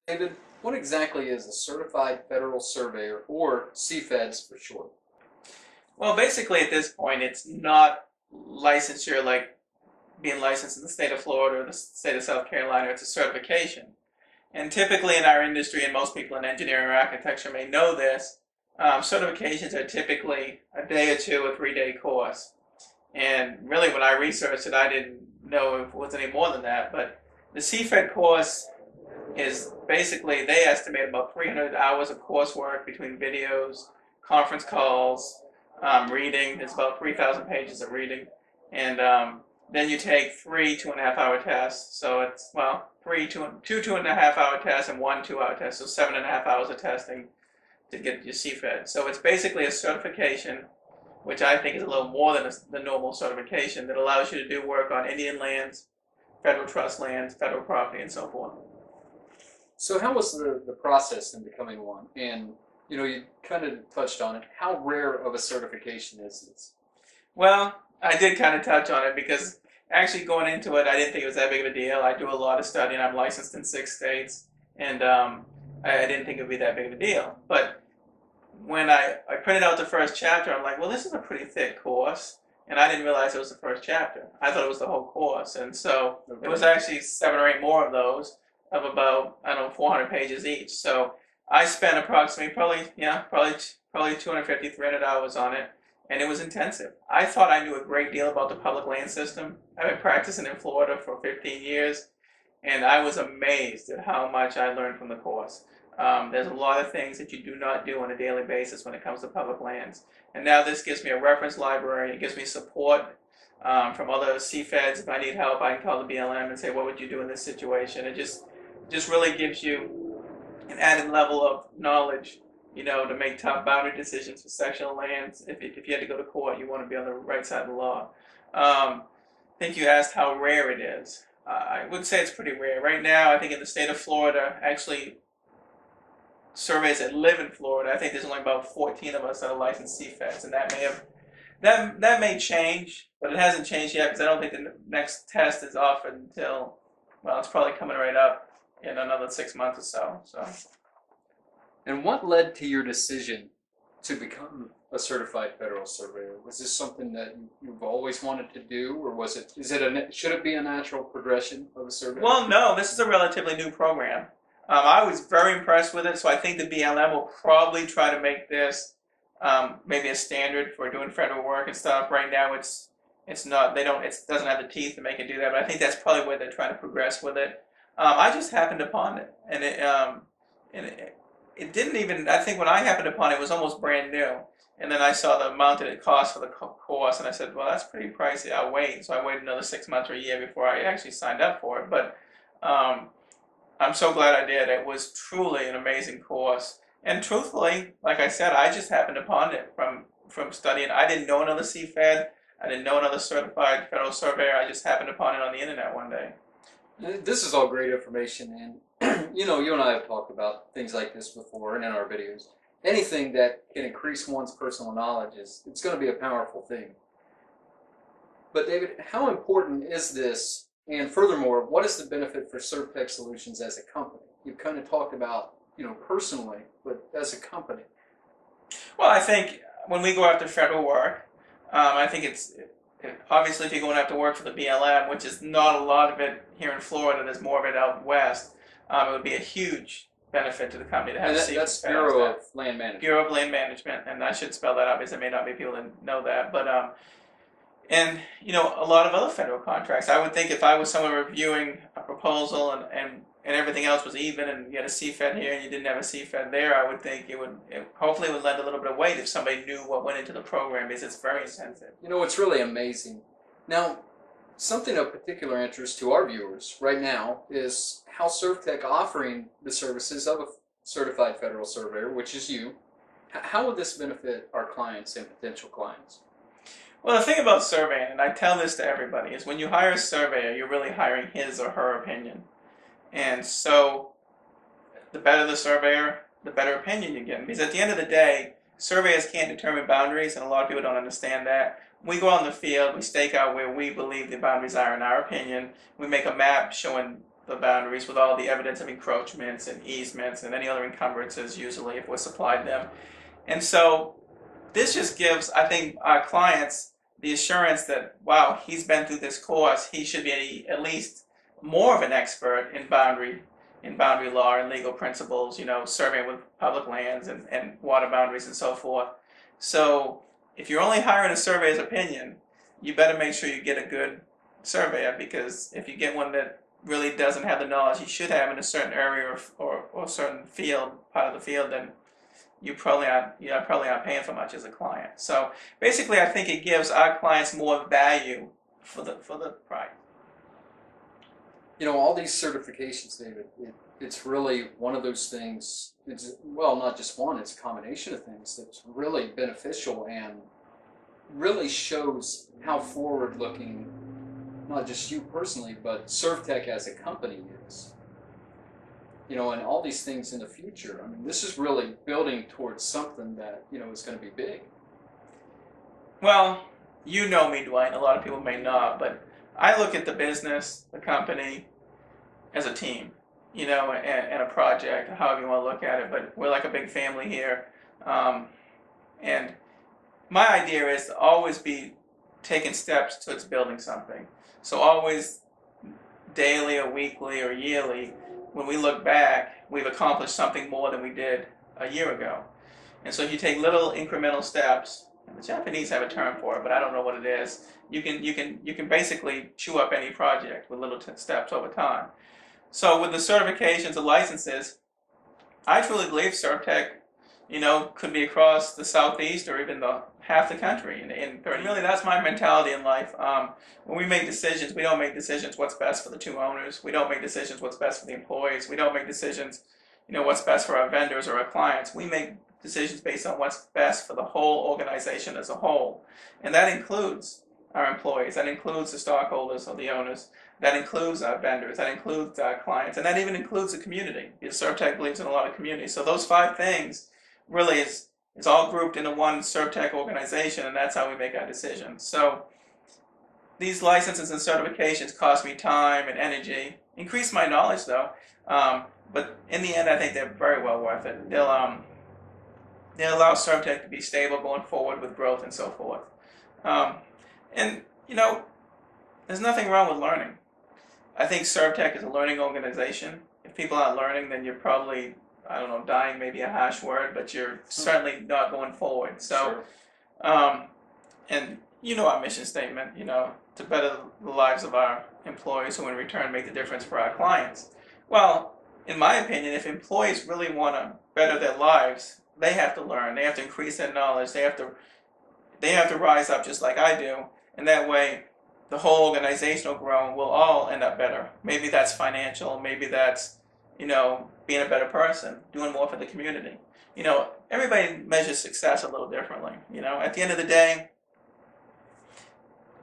David, what exactly is a Certified Federal Surveyor, or C-FedS for short? Well, basically at this point, it's not licensure like being licensed in the state of Florida or the state of South Carolina. It's a certification. And typically in our industry, and most people in engineering or architecture may know this, certifications are typically a day or two, a 3-day course. And really, when I researched it, I didn't know if it was any more than that. But the CFED course is basically, they estimate about 300 hours of coursework between videos, conference calls, reading. There's about 3,000 pages of reading. And then you take 3 2.5-hour tests. So it's, well, two 2.5-hour tests and 1 2-hour test. So 7.5 hours of testing to get your CFED. So it's basically a certification, which I think is a little more than the normal certification, that allows you to do work on Indian lands, federal trust lands, federal property, and so forth. So how was the process in becoming one? And, you kind of touched on it. How rare of a certification is this? Well, I did kind of touch on it because actually going into it, I didn't think it was that big of a deal. I do a lot of studying. I'm licensed in 6 states, and I didn't think it would be that big of a deal. But when I printed out the first chapter, I'm like, well, this is a pretty thick course. And I didn't realize it was the first chapter. I thought it was the whole course. And so it was actually 7 or 8 more of those of about, I don't know, 400 pages each. So I spent approximately probably 250, 300 hours on it. And it was intensive. I thought I knew a great deal about the public land system. I've been practicing in Florida for 15 years. And I was amazed at how much I learned from the course. There's a lot of things that you do not do on a daily basis when it comes to public lands. And now this gives me a reference library. It gives me support from other CFEDs. If I need help, I can call the BLM and say, what would you do in this situation? It just really gives you an added level of knowledge, to make tough boundary decisions for sectional lands. If you had to go to court, you want to be on the right side of the law. I think you asked how rare it is. I would say it's pretty rare. Right now, I think in the state of Florida, actually, surveys that live in Florida, I think there's only about 14 of us that are licensed CFEDs, and that may change, but it hasn't changed yet because I don't think the next test is offered until, well, it's probably coming right up in another 6 months or so. And what led to your decision to become a Certified Federal Surveyor? Was this something that you've always wanted to do, or should it be a natural progression of a survey? Well, no, this is a relatively new program. I was very impressed with it, so I think the BLM will probably try to make this maybe a standard for doing federal work and stuff. Right now, it's not. It doesn't have the teeth to make it do that. But I think that's probably where they're trying to progress with it. I just happened upon it, and it didn't even. I think when I happened upon it, it was almost brand new. And then I saw the amount that it cost for the course, and I said, well, that's pretty pricey. I'll wait. So I waited another 6 months or a year before I actually signed up for it. But I'm so glad I did. It was truly an amazing course. And truthfully, like I said, I just happened upon it from studying. I didn't know another CFED. I didn't know another Certified Federal Surveyor. I just happened upon it on the internet one day. This is all great information, and you and I have talked about things like this before and in our videos. Anything that can increase one's personal knowledge it's going to be a powerful thing. But David, how important is this? And furthermore, what is the benefit for SurvTech Solutions as a company? You've kind of talked about, personally, but as a company. Well, I think when we go after federal work, I think obviously if you're going after work for the BLM, which is not a lot of it here in Florida, there's more of it out west, it would be a huge benefit to the company to have that's Bureau of Land Management. Bureau of Land Management, and I should spell that out because there may not be people that know that, but and a lot of other federal contracts. I would think if I was someone reviewing a proposal and everything else was even, and you had a CFED here and you didn't have a CFED there, I would think it hopefully would lend a little bit of weight if somebody knew what went into the program, because it's very intensive. It's really amazing. Now, something of particular interest to our viewers right now is how SurvTech offering the services of a Certified Federal Surveyor, which is you. How would this benefit our clients and potential clients? Well, the thing about surveying, and I tell this to everybody, is when you hire a surveyor, you're really hiring his or her opinion. And so the better the surveyor, the better opinion you get. Because at the end of the day, surveyors can't determine boundaries, and a lot of people don't understand that. We go out in the field, we stake out where we believe the boundaries are in our opinion. We make a map showing the boundaries with all the evidence of encroachments and easements and any other encumbrances, usually, if we're supplied them. And so this just gives, I think, our clients the assurance that, wow, he's been through this course, he should be at least more of an expert in boundary law and legal principles, surveying with public lands and water boundaries and so forth. So if you're only hiring a surveyor's opinion, you better make sure you get a good surveyor, because if you get one that really doesn't have the knowledge he should have in a certain area or a certain part of the field, then you probably aren't paying for much as a client. So basically, I think it gives our clients more value for the price. All these certifications, David, it's really one of those things. It's, well, not just one, it's a combination of things that's really beneficial and really shows how forward-looking, not just you personally, but SurvTech as a company is. And all these things in the future. I mean, this is really building towards something that, is going to be big. Well, you know me, Dwight, and a lot of people may not, but I look at the business, the company, as a team, and a project, however you want to look at it, but we're like a big family here. And my idea is to always be taking steps towards building something. So always daily or weekly or yearly, when we look back, we've accomplished something more than we did a year ago. And so if you take little incremental steps, and the Japanese have a term for it, but I don't know what it is, you can basically chew up any project with little steps over time. So with the certifications, the licenses, I truly believe SurvTech, could be across the southeast or even half the country in 30 years. Really, that's my mentality in life. When we make decisions, we don't make decisions what's best for the two owners. We don't make decisions what's best for the employees. We don't make decisions, what's best for our vendors or our clients. We make decisions based on what's best for the whole organization as a whole. And that includes our employees. That includes the stockholders or the owners. That includes our vendors. That includes our clients. And that even includes the community, because SurvTech believes in a lot of community. So those 5 things really is all grouped into one SurvTech organization, and that's how we make our decisions. So these licenses and certifications cost me time and energy, increase my knowledge though, but in the end I think they're very well worth it. They'll allow SurvTech to be stable going forward with growth and so forth. And there's nothing wrong with learning. I think SurvTech is a learning organization. If people aren't learning, then you're probably, I don't know, dying may be a harsh word, but you're certainly not going forward. So, sure. And our mission statement, to better the lives of our employees who in return make the difference for our clients. Well, in my opinion, if employees really want to better their lives, they have to learn. They have to increase their knowledge. They have to rise up just like I do. And that way, the whole organization will grow and we'll all end up better. Maybe that's financial. Maybe that's, being a better person, doing more for the community. Everybody measures success a little differently. At the end of the day,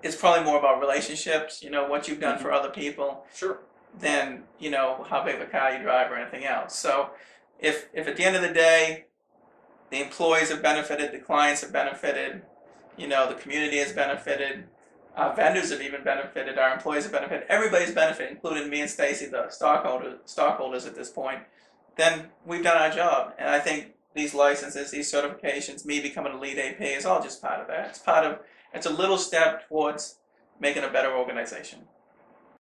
it's probably more about relationships, what you've done for other people. Sure. Than, how big of a car you drive or anything else. So if at the end of the day, the employees have benefited, the clients have benefited, the community has benefited, our vendors have even benefited, our employees have benefited, everybody's benefited, including me and Stacy, the stockholders at this point, then we've done our job. And I think these licenses, these certifications, me becoming a lead AP is all just part of that. It's a little step towards making a better organization.